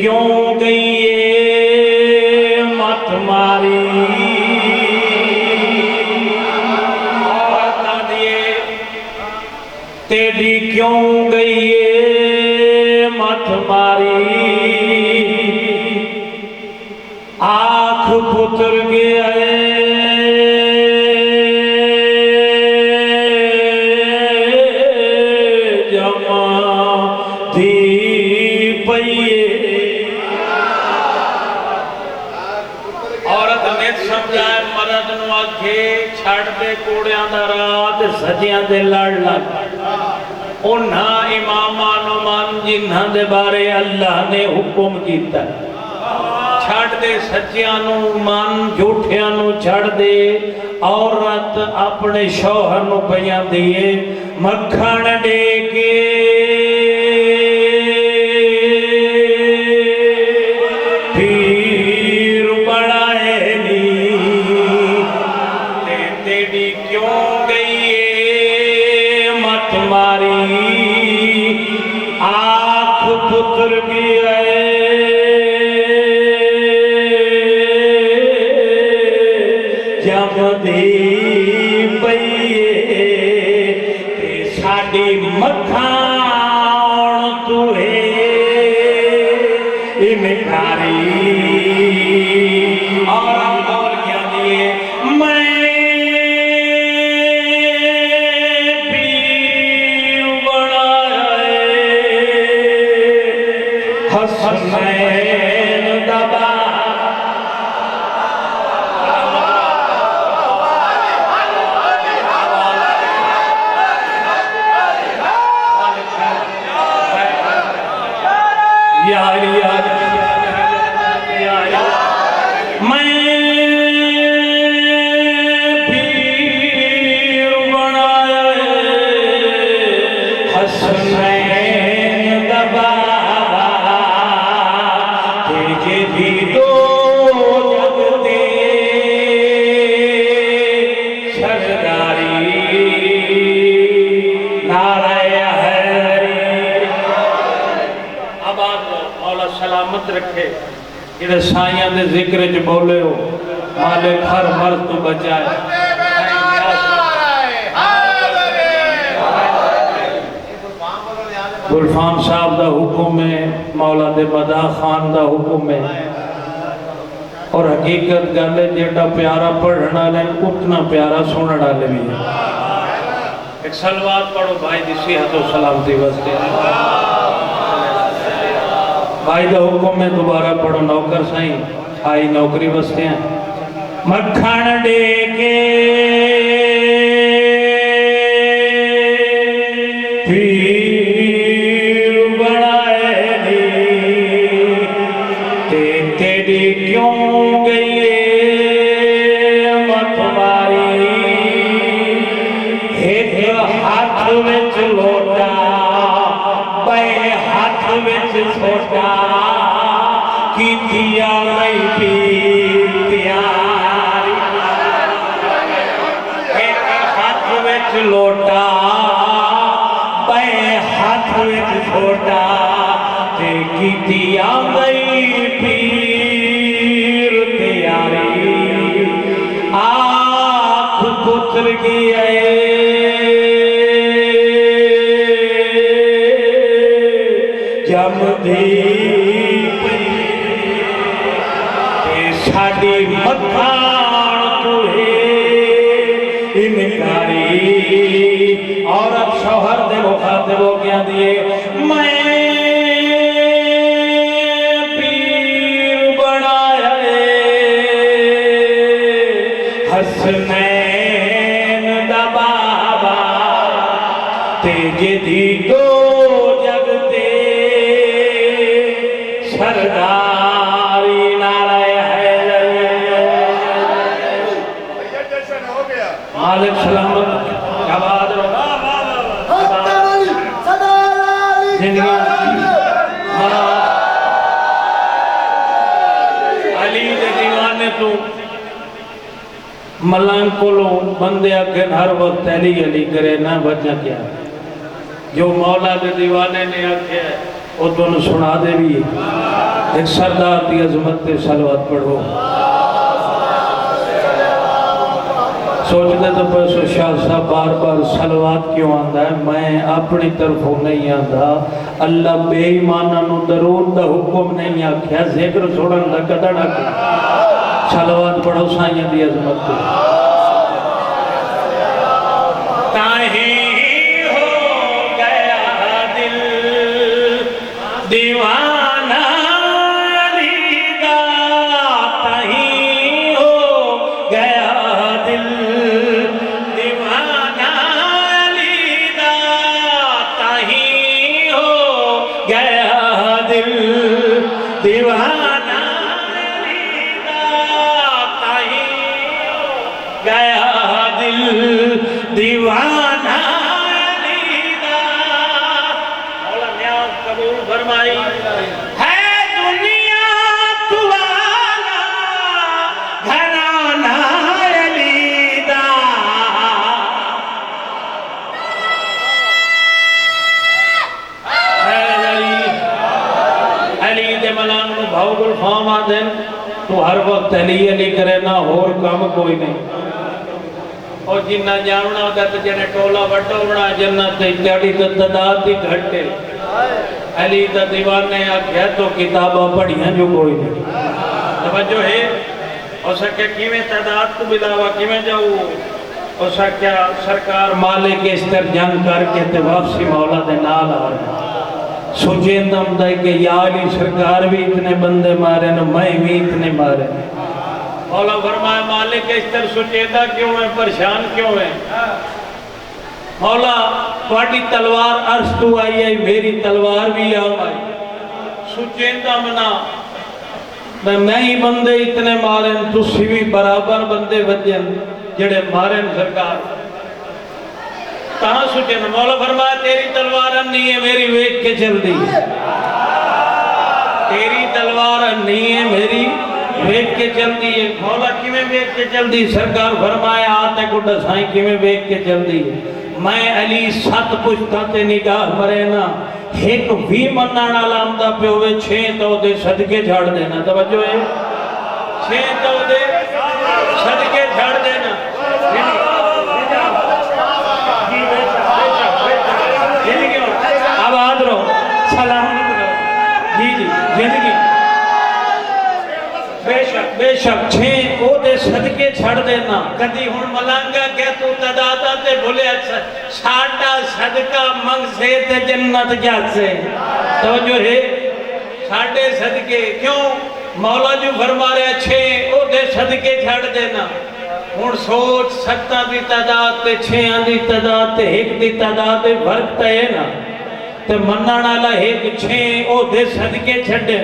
کیوں گئی یہ مت ماری تیری کیوں گئی یہ مت ماری آنکھ پتر گیا جمع دی پئیے عورت نے سمجھائے مرد نو آکھے چھڑ دے کوڑیاں دا رات سجیاں دے لڑ لگ انہاں امامان و مان جنہاں دے بارے اللہ نے حکم کیتا چھڑ دے سچیاں نو مان جھوٹیاں نو چھڑ دے عورت اپنے شوہر نو بیان دیے مکھن دے کے پیر بڑھائے نی تیری کیوں گئی مت ماری آنکھ پتر گیا جب دی پئیے تے ساڈی مکھاون توہے انکاری اور کیا دیے میں پیر بڑھائے حسنین دبا سلامت رکھے یہ سائیاں دے ذکر جو بولے ہو مالک ہر مرد تو بچائے گلفام صاحب دا حکم ہے مولا دے مدا خان دا حکم ہے اور حقیقت گالے جیٹا پیارا پڑھنا لیں اتنا پیارا سننا لیں بھی ایک سلوات پڑھو بھائی دی صحت و سلامتی واسطے بھائی دا حکم میں دوبارہ پڑھو نوکر سائیں آئی نوکری بستے ہیں مکھن دے کے پیر بڑھائے نی تیری کیوں گئی مت ماری ایک ہاتھ وچ لوٹا بے ہاتھ وچ چھوٹا کی دیا نہیں پیر پیاری ایک ہاتھ وچ لوٹا بے ہاتھ وچ چھوٹا تے کی دیا نہیں پیر پیاری آنکھ پتر گیا جب دی ساڈی مکھاون توہے انکاری عورت شوہر دے مخاطب ہو گیا دیے میں پیر بڑھایا حسنین دا بابا تے جدی دو جگتے سرداری نعرہ حیدر مالک سلامت آباد رہو علی دے دیوانے تو ملان کولوں بندے اکھن ہر وقت علی علی کرے نہ بچا کیا جو مولا دے دیوانے نے آکھیا وہ تو سنا دے بھی ایک سردار کی عظمت تے صلوات پڑھو. سوچتے تو پیسو شاہ صاحب بار بار صلوات کیوں آندا ہے؟ میں اپنی طرفوں نہیں آندا. اللہ بے ایمانہ نو درود دا حکم نہیں آکھیا، ذکر سوڑن دا قدر آکھیا. صلوات پڑھو سائیں دی عظمت تے. تاہیں ہو گیا دل دیوانہ علی دا، تاہیں ہو گیا دل دیوانہ علی دا، تاہیں ہو گیا دل دیوانہ علی دا، تاہیں ہو گیا دل دیوانہ علی دا. مولا نیاز قبول فرمائی. ہے دنیا توانا گھرانہ علی دا، علی دے ملانگ نو بھاؤ گل فاما دن تو ہر وقت علی علی کرے نہ اور کام کوئی نہیں. اور جنہ جاننا ہوتا تو جنہیں ٹولا وٹو بنا جنت تیاری تو تعداد ہی گھٹے. علی دا دیوانے آکھیا تو کتابہ پڑھیاں جو کوئی نہیں. توجہ ہے اور سکیا کیویں تعداد کو بلاوا کیویں جاؤ اور سکیا سرکار مالک اس تر جنگ کر کے تے واپسی مولا دے نال آ رہا. سوچیندم دے کہ یا علی سرکار بھی اتنے بندے مارے نہ میں بھی اتنے مارے. مولا فرمایا مالک اس طرح سچیدہ کیوں ہے، پریشان کیوں ہے؟ مولا تواڈی تلوار عرض تو آئی ہے، میری تلوار بھی آئی. سچیدہ منا میں ہی بندے اتنے مارن، تسی بھی برابر بندے وجن جڑے مارن سرکار. کہاں سچیدہ؟ مولا فرمایا تیری تلوار نہیں ہے، میری ویک کے چل دی. تیری تلوار نہیں ہے، میری ویک کے چل دی ہے. مولا کیویں ویک کے چل دی؟ سرکار فرمایا آتے کو دسائیں کیویں ویک کے چل دی. میں علی 7 پشتاں تے نگاہ مرے نا، ایک بھی منانا لامدہ پہ ہوئے 6 تو دے صدقے جھاڑ دینا. توجہ ہے 6 تو دے صدقے جھاڑ دینا. آباد رہو، سلامت رہو. جی جی زندگی بے شک 6 او دے صدقے چھڑ دینا. کدی ہون ملانگا کہ تو تدادا تے بھولے ساڑھا صدقہ منگ سے تے جنت جات سے. توجہ ہے ساڑھے صدقے کیوں؟ مولا جو فرما رہے 6 او دے صدقے چھڑ دینا. ہون سوچ 7 دی تعداد تے 6 دی تعداد تے 1 دی تعداد تے فرق تے ہے نا. تے منانا لا 1 6 او دے صدقے چھڑے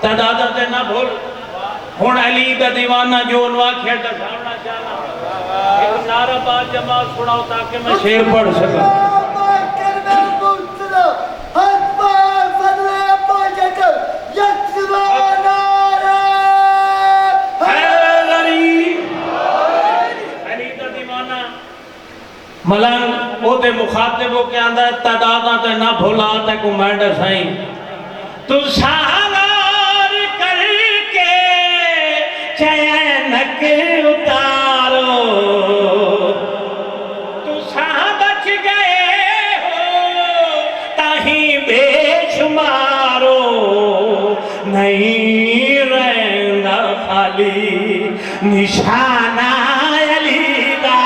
تعداد تے نہ بھول. ہون علی دا دیوانہ جو انواع کھیڑا سامنا چاہنا ایک نعرہ بات جماعت سناؤ تاکہ میں شیر پڑھ سکا. علی دا دیوانہ ملنگ او دے مخاطبوں کے اندر تعداداں تے نہ بھولا تے کو مینڈ سائیں. تو سہار کر کے چینک اتارو، تو سہاں بچ گئے ہو تاہیں بے شمارو. نہیں رہنا خالی نشانہ علی دا،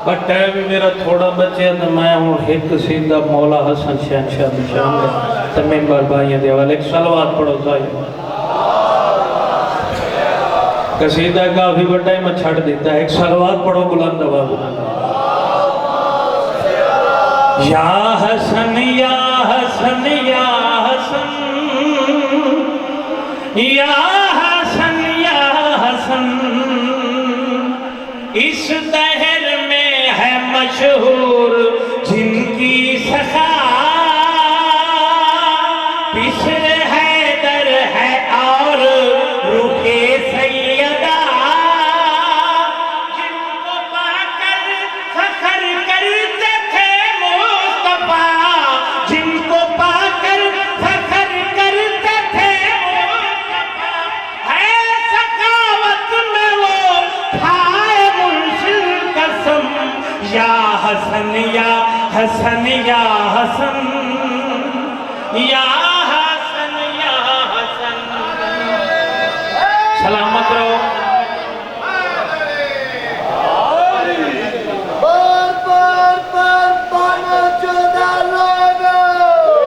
بٹ ٹائم بھی میرا تھوڑا بچے تو میں ہوں ایک سیدھا مولا حسن شہنشاہ نشان ہے تمہیں باربائیاں دے والے ایک صلوات پڑھو ظاہر. قصیدہ کافی بڑا ہی میں چھڑ دیتا ہے. ایک صلوات پڑھو بلند آواز میں. یا حسن یا حسن یا حسن یا حسن یا حسن، اس دہر میں ہے مشہور جن کی سخا. حسن یا حسن یا حسن یا حسن یا حسن سلامت رہو